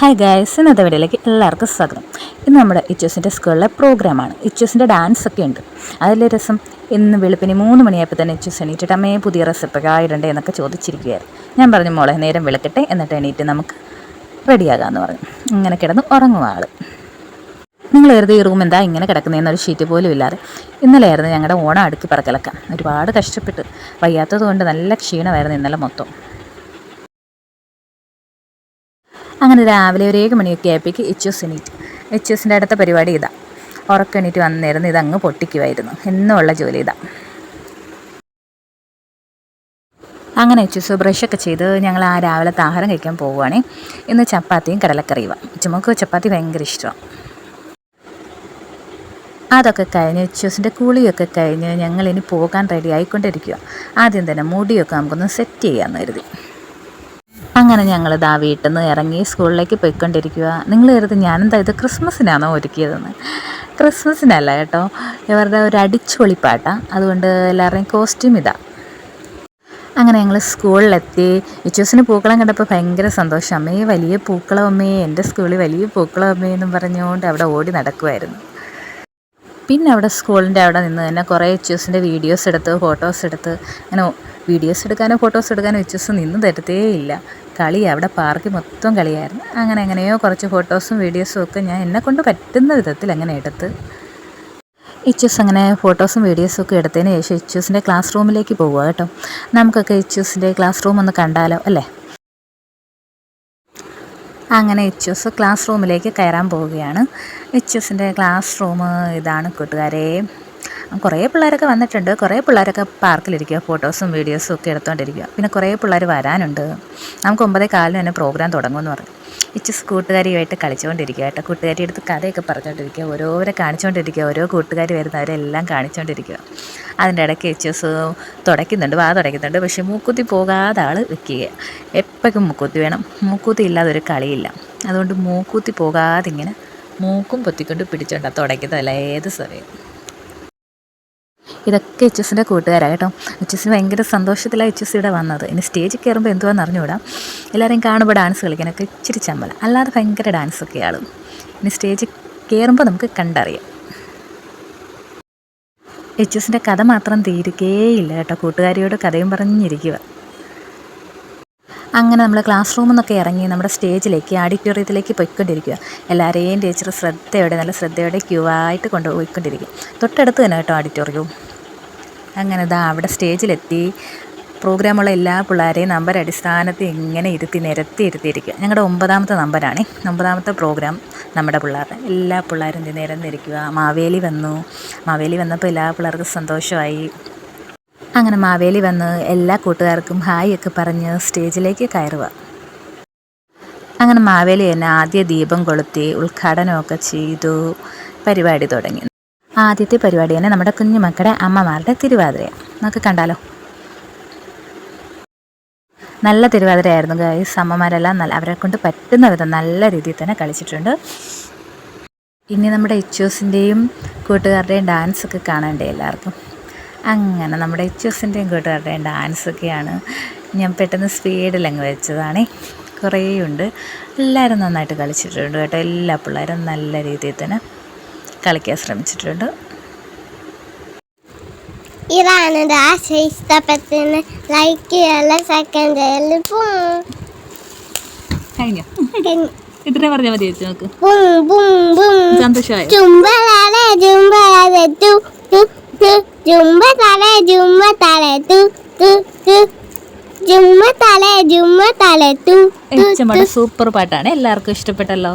Hi guys, ഇന്നത്തെ വീഡിയോയിലേക്ക് എല്ലാവർക്കും സ്വാഗതം. ഇന്ന് നമ്മുടെ ഇച്ചൂസിൻ്റെ സ്കൂളിലെ പ്രോഗ്രാമാണ്. ഇച്ചൂസിൻ്റെ ഡാൻസ് ഒക്കെ ഉണ്ട്. അതിലെ രസം ഇന്ന് വെളുപ്പിന് 3 മണിയായപ്പോൾ തന്നെ ഇച്ചൂസ് എണീറ്റിട്ട് അമ്മയെ പുതിയ റെസിപ്പി ആയിടണ്ടേ എന്നൊക്കെ ചോദിച്ചിരിക്കുകയായിരുന്നു. ഞാൻ പറഞ്ഞു, മോളെ നേരം വിളക്കട്ടെ, എന്നിട്ട് എണീറ്റ് നമുക്ക് റെഡിയാകാമെന്ന് പറഞ്ഞു. ഇങ്ങനെ കിടന്ന് ഉറങ്ങും ആൾ. നിങ്ങൾ വെറുതെ ഈ റൂം എന്താ ഇങ്ങനെ കിടക്കുന്നതെന്നൊരു ഷീറ്റ് പോലും ഇല്ലാതെ. ഇന്നലെയായിരുന്നു ഞങ്ങളുടെ ഓണം അടുക്കി പറക്കലൊക്കെ. ഒരുപാട് കഷ്ടപ്പെട്ട്, വയ്യാത്തത് കൊണ്ട് നല്ല ക്ഷീണമായിരുന്നു ഇന്നലെ മൊത്തം. അങ്ങനെ രാവിലെ ഒരു 7 മണിയൊക്കെ ആയപ്പോഴേക്ക് ഇച്ചൂസ് എണീറ്റ്. ഇച്ചൂസിൻ്റെ അടുത്ത പരിപാടി ഇതാ. ഉറക്കെണീറ്റ് വന്നിരുന്നു ഇതങ്ങ് പൊട്ടിക്കുമായിരുന്നു. എന്നുമുള്ള ജോലി ഇതാ. അങ്ങനെ ഇച്ചൂസ് ബ്രഷൊക്കെ ചെയ്ത് ഞങ്ങൾ ആ രാവിലത്തെ ആഹാരം കഴിക്കാൻ പോവുകയാണേ. ഇന്ന് ചപ്പാത്തിയും കടലക്കറിയുമാണ്. ചുമക്ക് ചപ്പാത്തി ഭയങ്കര ഇഷ്ടമാണ്. അതൊക്കെ കഴിഞ്ഞ് ഇച്ചൂസിൻ്റെ കുളിയൊക്കെ കഴിഞ്ഞ് ഞങ്ങളിനി പോകാൻ റെഡി ആയിക്കൊണ്ടിരിക്കുക. ആദ്യം തന്നെ മുടിയൊക്കെ നമുക്കൊന്ന് സെറ്റ് ചെയ്യാമെന്ന് കരുതി. അങ്ങനെ ഞങ്ങൾ വീട്ടിൽ നിന്ന് ഇറങ്ങി സ്കൂളിലേക്ക് പോയിക്കൊണ്ടിരിക്കുക. നിങ്ങൾ കരുതി ഞാനെന്താ ഇത് ക്രിസ്മസിനാണോ ഒരുക്കിയതെന്ന്? ക്രിസ്മസിനല്ല കേട്ടോ, ഇവരുടെ ഒരു അടിച്ചുപൊളിപ്പാട്ടാണ്. അതുകൊണ്ട് എല്ലാവരുടെയും കോസ്റ്റ്യൂം ഇതാ. അങ്ങനെ ഞങ്ങൾ സ്കൂളിലെത്തി. ഇച്ചൂസിന് പൂക്കളം കണ്ടപ്പോൾ ഭയങ്കര സന്തോഷം. അമ്മേ വലിയ പൂക്കളം അമ്മേ, എൻ്റെ സ്കൂളിൽ വലിയ പൂക്കളം അമ്മേ എന്നും പറഞ്ഞുകൊണ്ട് അവിടെ ഓടി നടക്കുമായിരുന്നു. പിന്നെ അവിടെ സ്കൂളിൻ്റെ അവിടെ നിന്ന് തന്നെ കുറേ ഇച്ചൂസിൻ്റെ വീഡിയോസ് എടുത്ത് ഫോട്ടോസ് എടുത്ത് അങ്ങനെ വീഡിയോസ് എടുക്കാനോ ഫോട്ടോസ് എടുക്കാനോ ഇച്ചൂസ് നിന്ന് തരത്തേ ഇല്ല. കളി അവിടെ പാർക്കിൽ മൊത്തം കളിയായിരുന്നു. അങ്ങനെ എങ്ങനെയോ കുറച്ച് ഫോട്ടോസും വീഡിയോസും ഒക്കെ ഞാൻ എന്നെക്കൊണ്ട് പറ്റുന്ന വിധത്തിൽ അങ്ങനെ എടുത്ത് ഇച്ചൂസ് അങ്ങനെ ഫോട്ടോസും വീഡിയോസും ഒക്കെ എടുത്തതിന് ശേഷം ഇച്ചൂസിൻ്റെ ക്ലാസ് റൂമിലേക്ക് പോവുക കേട്ടോ. നമുക്കൊക്കെ ഇച്ചൂസിൻ്റെ ക്ലാസ് റൂം ഒന്ന് കണ്ടാലോ അല്ലേ? അങ്ങനെ ഇച്ചൂസ് ക്ലാസ് റൂമിലേക്ക് കയറാൻ പോവുകയാണ്. ഇച്ചൂസിൻ്റെ ക്ലാസ് റൂം ഇതാണ് കൂട്ടുകാരെ. കുറേ പിള്ളേരൊക്കെ വന്നിട്ടുണ്ട്. കുറേ പിള്ളേരൊക്കെ പാർക്കിലിരിക്കുക, ഫോട്ടോസും വീഡിയോസും ഒക്കെ എടുത്തുകൊണ്ടിരിക്കുക. പിന്നെ കുറേ പിള്ളേർ വരാനുണ്ട്. നമുക്ക് 9:15 തന്നെ പ്രോഗ്രാം തുടങ്ങുമെന്ന് പറഞ്ഞു. ഇച്ചൂസ് കൂട്ടുകാരിയുമായിട്ട് കളിച്ചുകൊണ്ടിരിക്കുക കേട്ടോ. കൂട്ടുകാരി എടുത്ത് കഥയൊക്കെ പറഞ്ഞുകൊണ്ടിരിക്കുക, ഓരോരെ കാണിച്ചുകൊണ്ടിരിക്കുക, ഓരോ കൂട്ടുകാർ വരുന്നവരെല്ലാം കാണിച്ചുകൊണ്ടിരിക്കുക. അതിൻ്റെ ഇടയ്ക്ക് ഇച്ചൂസ് തുടയ്ക്കുന്നുണ്ട്, തുടയ്ക്കുന്നുണ്ട്. പക്ഷേ മൂക്കുത്തി പോകാതെ ആൾ വെക്കുക. എപ്പോഴും മൂക്കുത്തി വേണം. മൂക്കുത്തി ഇല്ലാതെ ഒരു കളിയില്ല. അതുകൊണ്ട് മൂക്കുത്തി പോകാതെ ഇങ്ങനെ മൂക്കും പൊത്തിക്കൊണ്ട് പിടിച്ചോണ്ടാണ് തുടയ്ക്കുന്നതല്ല ഏത് സമയം. ഇതൊക്കെ ഇച്ചൂസിൻ്റെ കൂട്ടുകാരാണ് കേട്ടോ. ഇച്ചൂസിന് ഭയങ്കര സന്തോഷത്തിലാണ് ഇച്ചൂസ് ഇവിടെ വന്നത്. ഇനി സ്റ്റേജിൽ കയറുമ്പോൾ എന്തുവാന്ന് അറിഞ്ഞുകൂടാം. എല്ലാവരെയും കാണുമ്പോൾ ഡാൻസ് കളിക്കാനൊക്കെ ഇച്ചിരി ചമ്മല, അല്ലാതെ ഭയങ്കര ഡാൻസൊക്കെ ആളും. ഇനി സ്റ്റേജിൽ കയറുമ്പോൾ നമുക്ക് കണ്ടറിയാം. ഇച്ചൂസിൻ്റെ കഥ മാത്രം തീരുകേയില്ല കേട്ടോ. കൂട്ടുകാരിയോട് കഥയും പറഞ്ഞിരിക്കുക. അങ്ങനെ നമ്മൾ ക്ലാസ് റൂമിൽ നിന്നൊക്കെ ഇറങ്ങി നമ്മുടെ സ്റ്റേജിലേക്ക് ഓഡിറ്റോറിയത്തിലേക്ക് പോയിക്കൊണ്ടിരിക്കുക. എല്ലാവരെയും ടീച്ചർ നല്ല ശ്രദ്ധയോടെ ക്യൂ ആയിട്ട് കൊണ്ടുപോയിക്കൊണ്ടിരിക്കുക. തൊട്ടടുത്ത് തന്നെ കേട്ടോ ഓഡിറ്റോറിയവും. അങ്ങനെ അവിടെ സ്റ്റേജിലെത്തി. പ്രോഗ്രാമുള്ള എല്ലാ പിള്ളേരെയും നമ്പർ അടിസ്ഥാനത്തിൽ ഇങ്ങനെ നിരത്തിയിരിക്കുക. ഞങ്ങളുടെ 9ാമത്തെ നമ്പറാണ്. 9ാമത്തെ പ്രോഗ്രാം നമ്മുടെ പിള്ളേരുടെ. എല്ലാ പിള്ളേരും നിരന്നിരിക്കുക. മാവേലി വന്നപ്പോൾ എല്ലാ പിള്ളേർക്കും സന്തോഷമായി. അങ്ങനെ മാവേലി വന്ന് എല്ലാ കൂട്ടുകാർക്കും ഹായ് ഒക്കെ പറഞ്ഞ് സ്റ്റേജിലേക്ക് കയറുക. അങ്ങനെ മാവേലി തന്നെ ആദ്യ ദീപം കൊളുത്തി ഉദ്ഘാടനമൊക്കെ ചെയ്തു. പരിപാടി തുടങ്ങി. ആദ്യത്തെ പരിപാടി തന്നെ നമ്മുടെ കുഞ്ഞുമക്കളുടെ അമ്മമാരുടെ തിരുവാതിരയാണ്. നമുക്ക് കണ്ടാലോ? നല്ല തിരുവാതിരയായിരുന്നു ഗൈസ്. അമ്മമാരെല്ലാം അവരെ കൊണ്ട് പറ്റുന്ന വിധം നല്ല രീതിയിൽ തന്നെ കളിച്ചിട്ടുണ്ട്. ഇനി നമ്മുടെ ഇച്ചൂസിൻ്റെയും കൂട്ടുകാരുടെയും ഡാൻസൊക്കെ കാണണ്ടേ എല്ലാവർക്കും. അങ്ങനെ നമ്മുടെ ഇച്ചൂസിൻ്റെയും കൂട്ടുകാരുടെയും ഡാൻസൊക്കെയാണ്. ഞാൻ പെട്ടെന്ന് സ്പീഡിൽ അങ്ങ് വെച്ചതാണേ. കുറേ ഉണ്ട്. എല്ലാവരും നന്നായിട്ട് കളിച്ചിട്ടുണ്ട് കേട്ടോ. എല്ലാ പിള്ളേരും നല്ല രീതിയിൽ തന്നെ കളിക്കാൻ ശ്രമിച്ചിട്ടുണ്ട്. ഇതാണ് ഇഷ്ടപ്പെട്ടതിന് ലൈക്ക് ചെയ്യല, സെക്കൻഡ് കഴിഞ്ഞോ? ഇത്ര പറഞ്ഞാൽ മതി ചേച്ചി. നമുക്ക് സന്തോഷമായി. സൂപ്പർ പാട്ടാണ്, എല്ലാവർക്കും ഇഷ്ടപ്പെട്ടല്ലോ.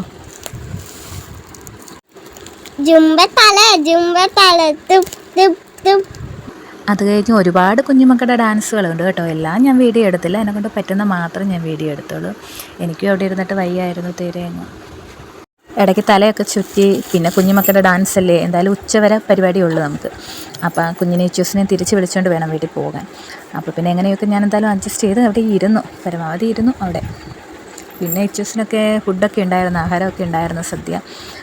അത് കഴിഞ്ഞ് ഒരുപാട് കുഞ്ഞുമക്കളുടെ ഡാൻസുകളുണ്ട് കേട്ടോ. എല്ലാം ഞാൻ വീഡിയോ എടുത്തില്ല. എന്നെക്കൊണ്ട് പറ്റുന്ന മാത്രം ഞാൻ വീഡിയോ എടുത്തോളൂ. എനിക്കും അവിടെ ഇരുന്നിട്ട് വയ്യായിരുന്നു തീരെയങ്ങ്. ഇടയ്ക്ക് തലയൊക്കെ ചുറ്റി. പിന്നെ കുഞ്ഞുമക്കളുടെ ഡാൻസ് അല്ലേ, എന്തായാലും ഉച്ചവരെ പരിപാടിയുള്ളൂ നമുക്ക്. അപ്പോൾ കുഞ്ഞിനെ ഇച്ചൂസിനെ തിരിച്ച് വിളിച്ചുകൊണ്ട് വേണം വീട്ടിൽ പോകാൻ. അപ്പോൾ പിന്നെ എങ്ങനെയൊക്കെ ഞാൻ എന്തായാലും അഡ്ജസ്റ്റ് ചെയ്ത് അവിടെ ഇരുന്നു, പരമാവധി ഇരുന്നു അവിടെ. പിന്നെ ഇച്ചൂസിനൊക്കെ ഫുഡൊക്കെ ഉണ്ടായിരുന്നു, ആഹാരമൊക്കെ ഉണ്ടായിരുന്നു, സദ്യ.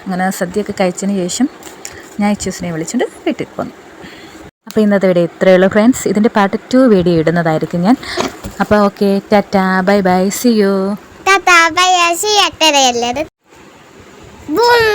അങ്ങനെ സദ്യയൊക്കെ കഴിച്ചതിന് ശേഷം ഞാൻ ഇച്ചൂസിനെ വിളിച്ചുകൊണ്ട് വീട്ടിൽ പോന്നു. അപ്പോൾ ഇന്നത്തെ വീഡിയോ ഇത്രയേ ഉള്ളൂ ഫ്രണ്ട്സ്. ഇതിൻ്റെ പാർട്ട് 2 വീഡിയോ ഇടുന്നതായിരിക്കും ഞാൻ. അപ്പോൾ okay, tata, bye bye, see you. ബാബ യാസി അട്ടരയല്ലത് ബൂം